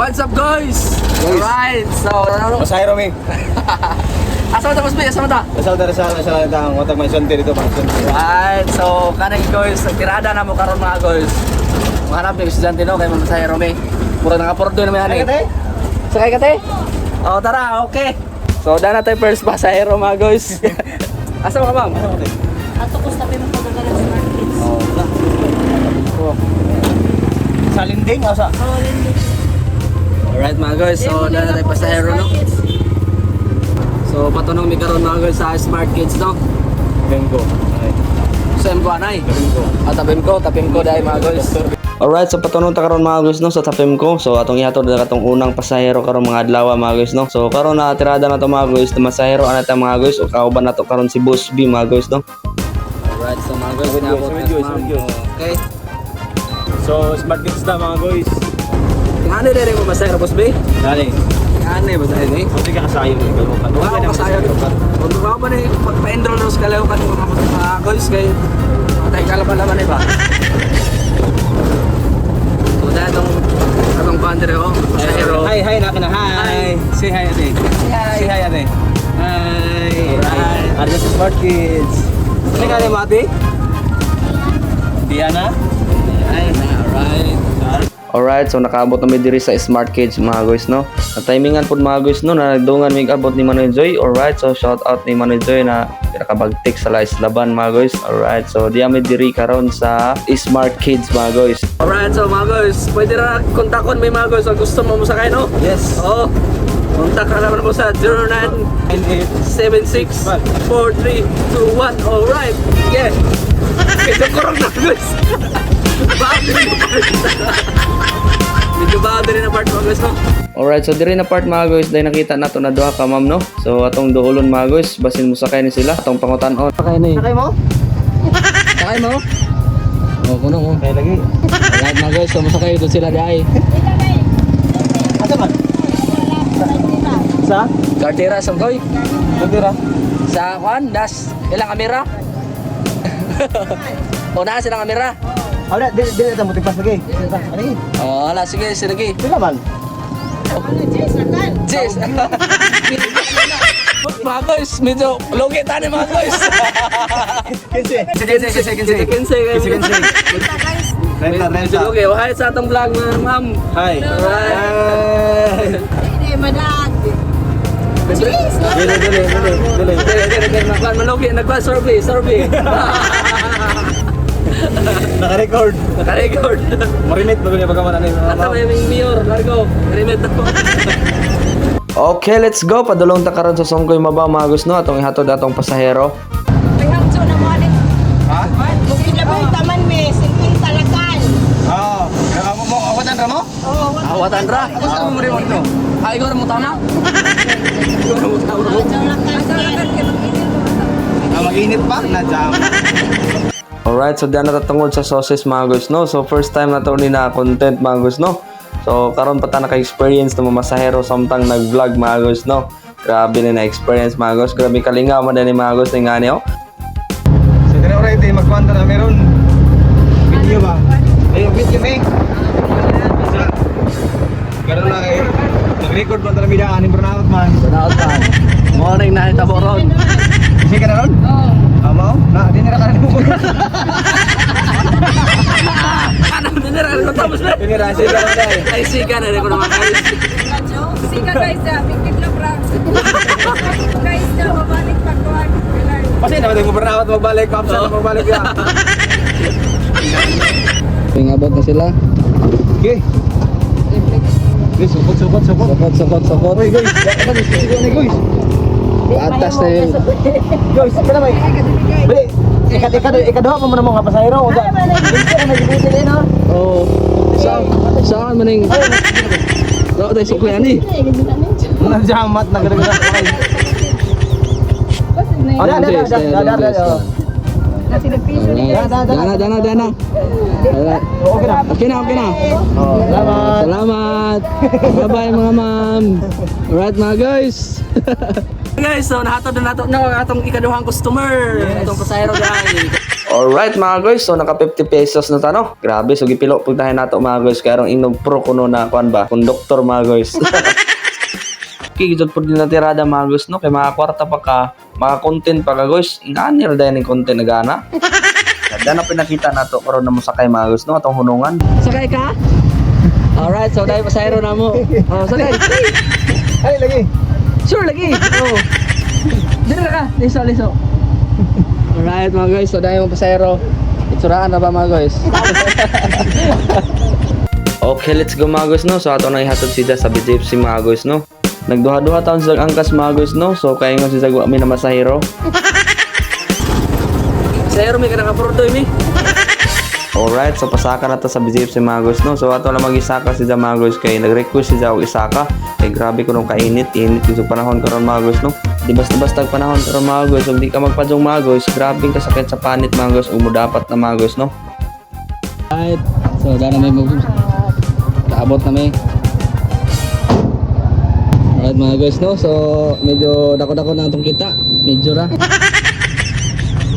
What's up guys? Alright, so Pasahero mi. asa mo tapos ba? Asa mo ta? Asal dari sa tang watag may sunti dito pang sunti. Right, so kanang guys, tirada na mo karon mga guys. Mahanap yung estudyante no kay Masay Rome. Puro naka-pordo naman yan eh. Sakay ka te? Oh, tara, okay. So dana tayo first pasahero mga guys. Asa mo ka ma'am? Ato ko sa pinong pagkakalas markets. Oh, wala. Oh. Sa linding asa? Oh, lindi. Alright mga guys, so dana tayo pasahero no. So patunong mi karon mga guys sa Smart Kids no. Bengo. Ay. Sa MK anay. Bengo. Tapim ko dahil mga guys. Alright, so patunong ta karon mga guys no sa tapim ko. So atong ihatod na katong unang pasahero karon mga adlaw mga guys no. So karon na tirada na to mga guys, na masahero ana ta mga guys o kauban na to karon si Boss B mga guys no. Alright, so mga guys, nabot na Video, ma'am. video. Okay. So Smart Kids na mga guys. Ano din mo masahero Boss B? Dali. Ano ba sa ini? Hindi ka kasayo ni Kalmo ka. Wow, kasaya ko. Kung ba ba ni pagpa-enroll na sa kalayo kan mga guys kay patay kalaban ba? So datong atong country oh, pasahero. Hi, naka na. Hi. Say hi ate. Say hi ate. Hi. Alright. Ano sa Smart Kids? Ano ka ni Mati? Diana. Ay, alright. Alright, so nakaabot na mi diri sa Smart Kids mga guys no. Na timingan pud mga guys no na nagdungan mig abot ni Manoy Joy. Alright, so shout out ni Manoy Joy na nakabagtik sa Lais Laban mga guys. Alright, so diya mi diri karon sa Smart Kids mga guys. Alright, so mga guys, pwede na kontakon may mga guys kung gusto mo musakay no? Yes. Oo. Kontak ka naman mo sa 0976-4321. Alright. Yeah. Medyo kurang na guys. Medyo bago rin na part mga guys no? Alright, so diri na part mga guys, dahil nakita nato na duha ka ma'am no. So atong duolon mga guys, basin mo sakay ni sila atong pangutan-on. Sakay na Sakay mo? Sakay mo? Oo, kuno mo. Kaya lagi. Alright mga guys, so masakay doon sila dahil. Asa man? Sa? Kartera sa koy. Kutira. Sa kwan, das. Ilang kamera? O na silang kamera? Wala, di na mo tigpas lagi. Ano? Oh, ala sige, sige. Sila man. Jeez. Mga guys, medyo logi tani mga guys. Kinse. Renta. Medyo logi. Oh, hi sa atong vlog mga ma'am. Hi. Alright. Hindi, madag. Dili. Malogi, nagpa-survey. Naka-record. Naka-record. Marinate bago niya pagkaman ano yung Ata may mayor, Largo. Remit na po. Okay, let's go. Padulong ta karon sa Songkoy Maba mga guys no atong ihatod atong pasahero. May hamso na mo alin. Ha? Bukid na ba taman me, singkin talakan. Oo. Awatan ka mo? Oo, Awatan ra. Ako sa mo rin mo. Ay, ikaw mo tama? Mag-init pa? Na-jam. Alright, so diyan natatungod sa sauces mga guys no. So first time na to ni na content mga guys no. So karon pa ta naka-experience na mamasahero samtang nag-vlog mga guys no. Grabe na na-experience mga guys. Grabe kalinga man din mga guys nga niyo. So dire already magkwanta na meron. Video ba? Ay, video me. Karon na kay mag-record pa ta mida aning burnout man. Nautan. Morning na itabo ron. Kasi ka na ron? Oo. Amaw? Na, di nira ka na mo. Ano dinira ko tapos na. Dinira sila na dai. Ay siga na rin ko naman guys. Sika guys, bigit na prank. Guys, mabalik pagkuhan. Kasi naman yung burnout magbalik, kapsa na magbalik ya. Pingabot na sila. Okay. Guys, sukot. Sokot. Oy guys, dapat sigo ni guys. Atas na yun. Guys, kana may. Bali, ikaduha pa mo na mo nga pasahero. Uda. Dito na magibuti no. Oo. Saan man yung... Daw tayo sukli ani. Nagjamat na gada-gada. Ada. Dana. Okay na. Salamat. Bye-bye mga ma'am. Alright mga guys. Guys, so nahatod na nato ang atong ikaduhang customer. Atong pasahero guys. Alright mga guys, so naka 50 pesos na tano. Grabe, so gipilo pugtahin nato mga guys. Kaya arong inog pro kuno na kuan ba, konduktor mga guys. Kigidot po din na tirada mga guys, no? Kay mga kwarta pa ka, mga content pa ka guys. Inanir dahil yung content na gana. Ganda na pinakita nato karon na mo sakay mga guys, no? Atong hunungan. Sakay ka? Alright, so dahil pasahero na mo. Oh, sakay. Ay, lagi. Sure lagi. Oh. Dito ka, liso. Alright mga guys, so dahil mo pasahero. Itsuraan na ba mga guys? Okay, let's go mga guys, no? So ato nang ihatod siya sa BJFC mga guys, no? Nagduha-duha taon sa angkas mga guys, no? So kaya nga siya kami na masahero. Masahero may kanang apurdo mi. Alright, so pasaka na to sa BJFC mga guys, no? So ato lang mag-isaka siya mga guys, kay nag-request siya og isaka. Kay grabe ko nung kainit yung panahon karon mga guys, no? Di basta panahon karon mga guys, kung di ka magpadyong mga guys, grabe kasakit sa panit mga guys, dapat na mga guys, no? Alright, so dahil na may kaabot na may. Alright mga guys, no? So medyo dako-dako na itong kita, medyo ra.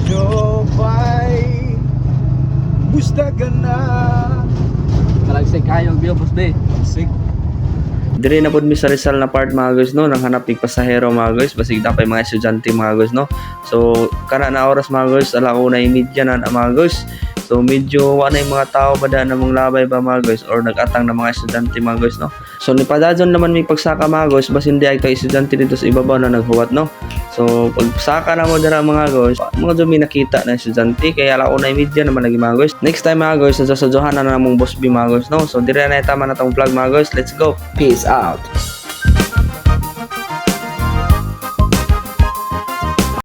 Jopay, bustagan na. Malagsig kayo view boss be. Sig. Dire na pod mi sa Rizal na part mga guys, no? Nang hanap ng pasahero mga guys, basig dapat mga estudyante mga guys, no? So kana na oras mga guys, 1:30 na mga guys. So medyo wala yung mga tao ba na mong labay ba mga guys, or nag-atang na mga estudyante mga guys, no? So ni padadyon naman may pagsaka mga guys, bas hindi ay kay estudyante dito sa ibabaw na naghuwat, no? So pagsaka na mo dira mga guys, mga dumi nakita na estudyante, kaya 1:30 naman lagi mga guys. Next time mga guys, sasaduhan na namong boss B mga guys, no? So dire na tama na tong vlog mga guys, let's go. Peace out.